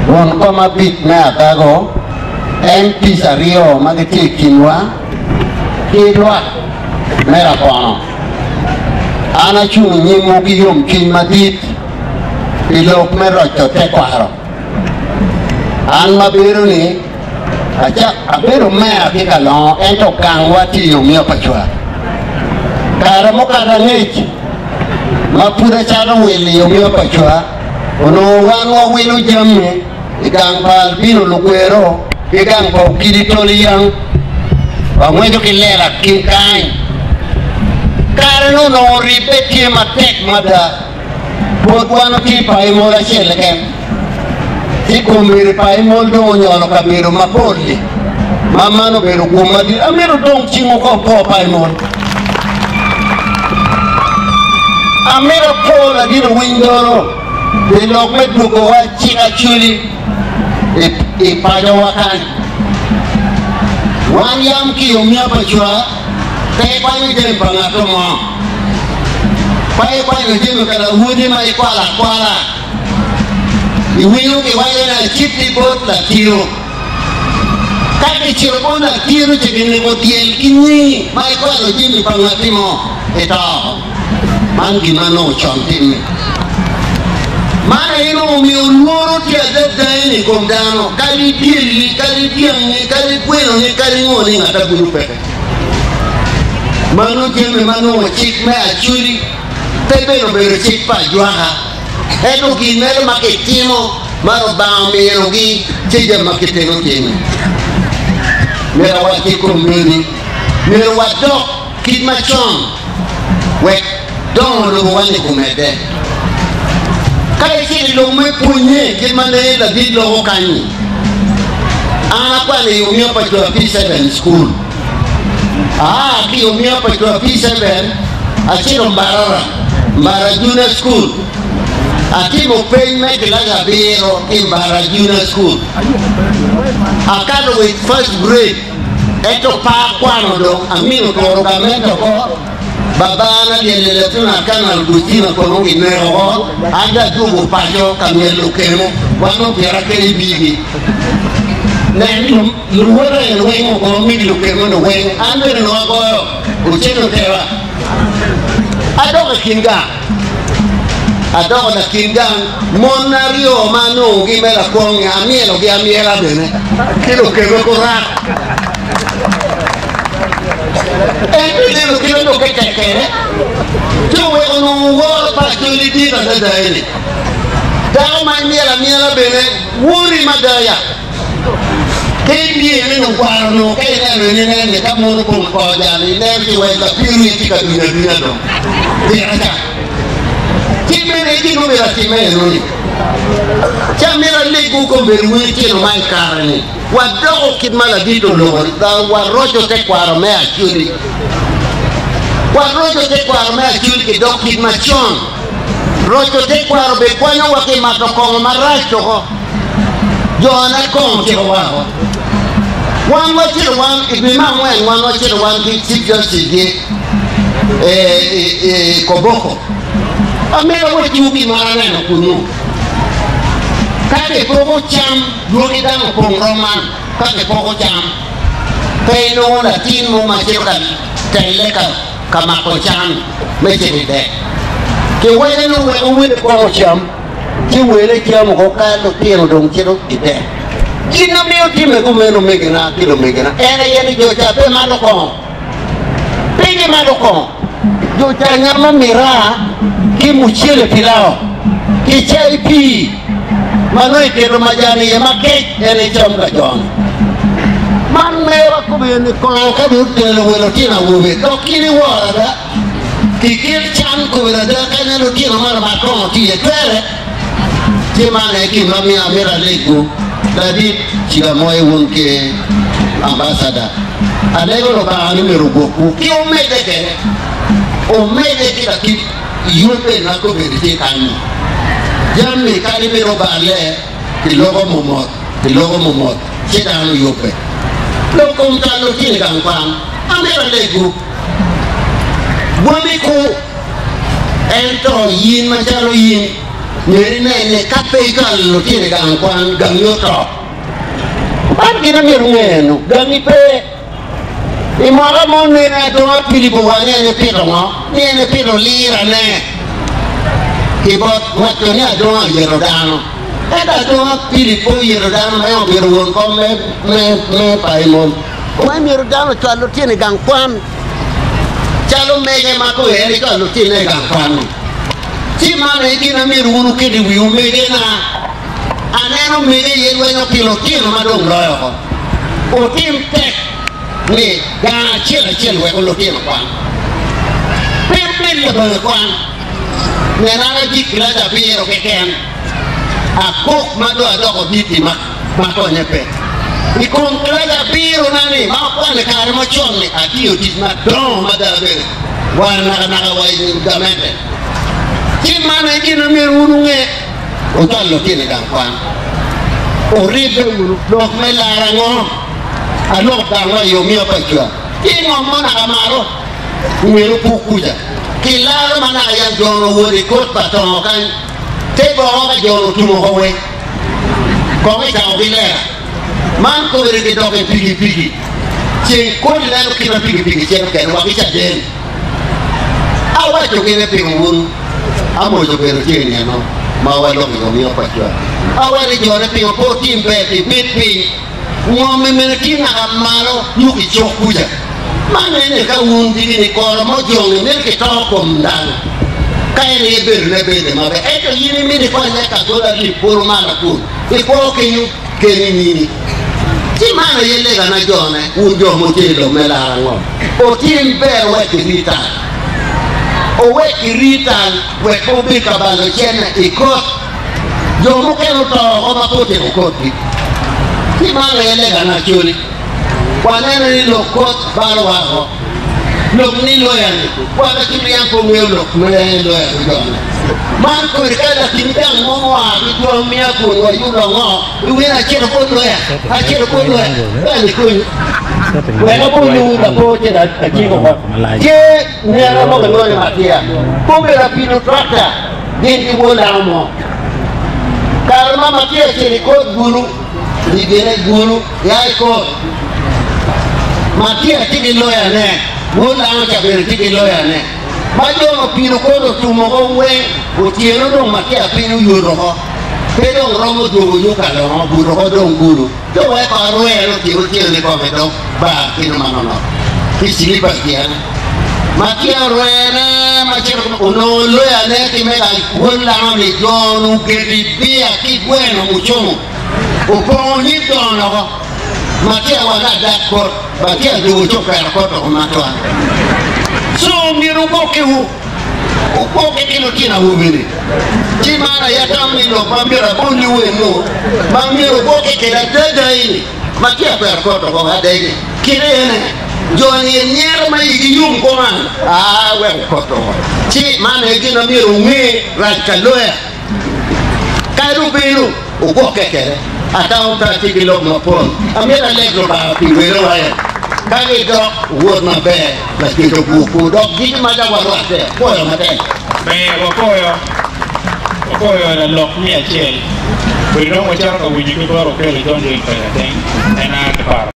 Wan koma bit na tago en pisario magiti kinwa kilwa mera kono ana chu nyimu gi yom kin madit ilok mero chote kwaro an mabiru ni acha abiru mea kika long ento kangwa ti yomio pachwa kara mokada ngich mapuda chara wili yomio pachwa ono wanwa wilo jamme igang pal bino lukwero igang pa ukiditoli yang wangwejo kilera kinkain kara no ripeti matek mada Buat ki paimol asyel kem. Ti kumiri paimol do nyolo kabiru mapoli. Mama no beru kumadi amiru dong chingo ko paimol. Amiru pola di window. Di lok met buko wa chika chuli. I pajawakan. Wan yam ki umya pachwa. Te kwani den pangatomo. Pai kwani jinu kana hudi mai kwala iwinu ke wale na chiti bot la tiro kati chiro bona tiro chekene ko tiel kinyi mai kwalo jinu pangatimo eta mangi mano chontimi mana ino mi uloro ti addaini komdano kali tieli kali tiangi kali kweno ni kali ngoni ngata gulupe mano jeme mano chik me achuri Tebelo bero chik pa juaha eto kinero maketimo maro bami erogi chija maketeno tini mera wati kumbiri mera wadok kidmachon wek don lo wani kumede kaya chiri lo me punye kidmane la di lo kanyi ana kwani yumio pa jua P7 school ki yumio pa jua P7 achiro Mbara Junior School. Aki mo pay me kilaga biro in Mbara Junior School. Akado with first grade. Eto pa kwano do amino korogamento ko. Babana dielele tuna kana lugusina kono inero ko. Anda dugo pajo kamelo kemo. Wano piara keri bibi. Neng luwara yang wengo ko mi lukemo no weng. Anda no ko ucheno tewa. Adoka na kinga monario manu gimela kong amielo gi amiela bene kilo ke ko ra kilo kilo no ke kere tuwe ono wor pa tulidi na dadaili dawo ma miela bene wuri madaya kendi ene no kwaro no kene ne ka mo ko jali ne ti we ka piru ti ka dunia do dia Timene di come la timene non è. Chamera legu ko berwi ti no mai karani. Wado kid mala dito lo da warojo te kwaro me achuri. Warojo te kwaro me achuri ke dok kid machon. Rojo te kwaro be kwano wa ke mato ko maracho ko. Jona ko ti wa. Wan wa ti wan ibi ma wan wa ti wan ki ti justice koboko. Amela wo chubi marana no kunu kate pogo cham duogi dano kong roman kate pogo cham kaino la tin mo macheka teleka kamako cham mechede ke wele no wele pogo cham ti wele cham ko kalo tiro dong chiro ide kina meo time ko meno megena kilo megena ere yeni jo chape malo ko pige malo ko jo chanyama mira ki muchele pilao ki chai pi manoi kero majani ya makek ene chomga jong man mewa kubeni kono kadu telo welo tina wubi to kiri wada ki kiri chan kubena da kanya no tina mara makono tiye kwere ti mane ki mami amira lego dadi chiga moe wonke ambassador adego lo ba numero goku ki o mede ki da ki yupe na ko verite kani jamme kani be robale ti logo momot cheda no yupe lo kom ta lo tin kan kwan amera legu boni ko ento yin ma jalo yin Nyeri ne kape gal lo tiene gang kwan gang yoto. Pan kina miru ngeno gangi pe. Imara mo ne na donga pili buwanya ne piro ngo. Ne piro lira ne. Kibot wato ne donga yero dano. Eda donga pili po yero dano me o miru won ko me paimon. Kwa miru dano chalo tiene gang kwan. Chalo mege mako eri chalo tiene gang kwan. Si mana ikina miru unu kidi wiu mege na aneno mege yewe no pilotino madong loyo ko o tim tek ni gana chile we pilotino kwan pin le bang kwan nena jikla da biro keken akok mado adoko biti mako nyepe ikon kla da biro nani ma kwan kare mo chonni akiyo tis ma don madabe wana na wai gamete. Si mana ikina miru unu nge o tallo tiene gang kwan o ribe unu lok me lara ngom a lok dangwa yo mio pa chua ki ngom mona kamaro miru pukuja ki laro mana yan jono wori kot patongo kan te bo ka jono tumo kowe kowe ta bilera man ko wiri ke doke pigi si ko laro kina pigi chen ken wa kicha den awa to kene pingun amo jo pero tiene no mawa lo que comió pastor ahora yo le pido por tiempo de pit no me metina amaro yuki chokuja manene ka undi ni ko mo jo ne ke to kom dan kai ne be ma be e to yini mi ni ko ne ka to da li por mala ku e ko ke yu ke ni ti mana yele ga na jo ne un jo mo ti lo me la ngo o tiempo we ke vita o we kiritan we ko bi ka balo chena ikot yo mo ke no to o ma ko te ko ti ma le gana chuli kwanene ni lo kot balo wa lo ni lo ya ni kwa ka ti yan ko me lo ya man ko ri ka da ti tan mo wa bi to mi ya ko wa yu lo ngo wi na che ko lo ya a che ko lo ya ni ko bueno pues la coche aquí como que ne no mo lo de Matías come la pino tracta di volamo calma Matías se le cod guru di viene guru ya ko Matías ti lo ya ne volamo cha per ti lo ya ne ma yo no pino ko tu mo go we o tieno no Matías pino yuro ko pero romo tu yo ka lo guru ko don guru yo e ko roe lo ti ne ko me do ba kino manono kisili pastiana makia roena machero uno lo ya ne ti me la wala mi jonu ke bibia ki bueno muchomo o ko ni dono ko makia wala dakor makia du choka ko to matwa so miru ko ke hu o ko ke kilo tina hubiri ti mara ya tamino pambira boni weno mamiru ko ke la dai makia per ko to ko dai kirene joni nyer ma yigi yum ko man we ko to ti mane gi no miru ngi ra kaloya kairu biru o ko kekere ata o ta ti kilo no pon amira legro ba pi wero wa kage do wor na be la ti do ku do gi ma da wa te ko ma te me ko yo la lok ni a chel we don't want to go with you to go to the don't do it for the thing and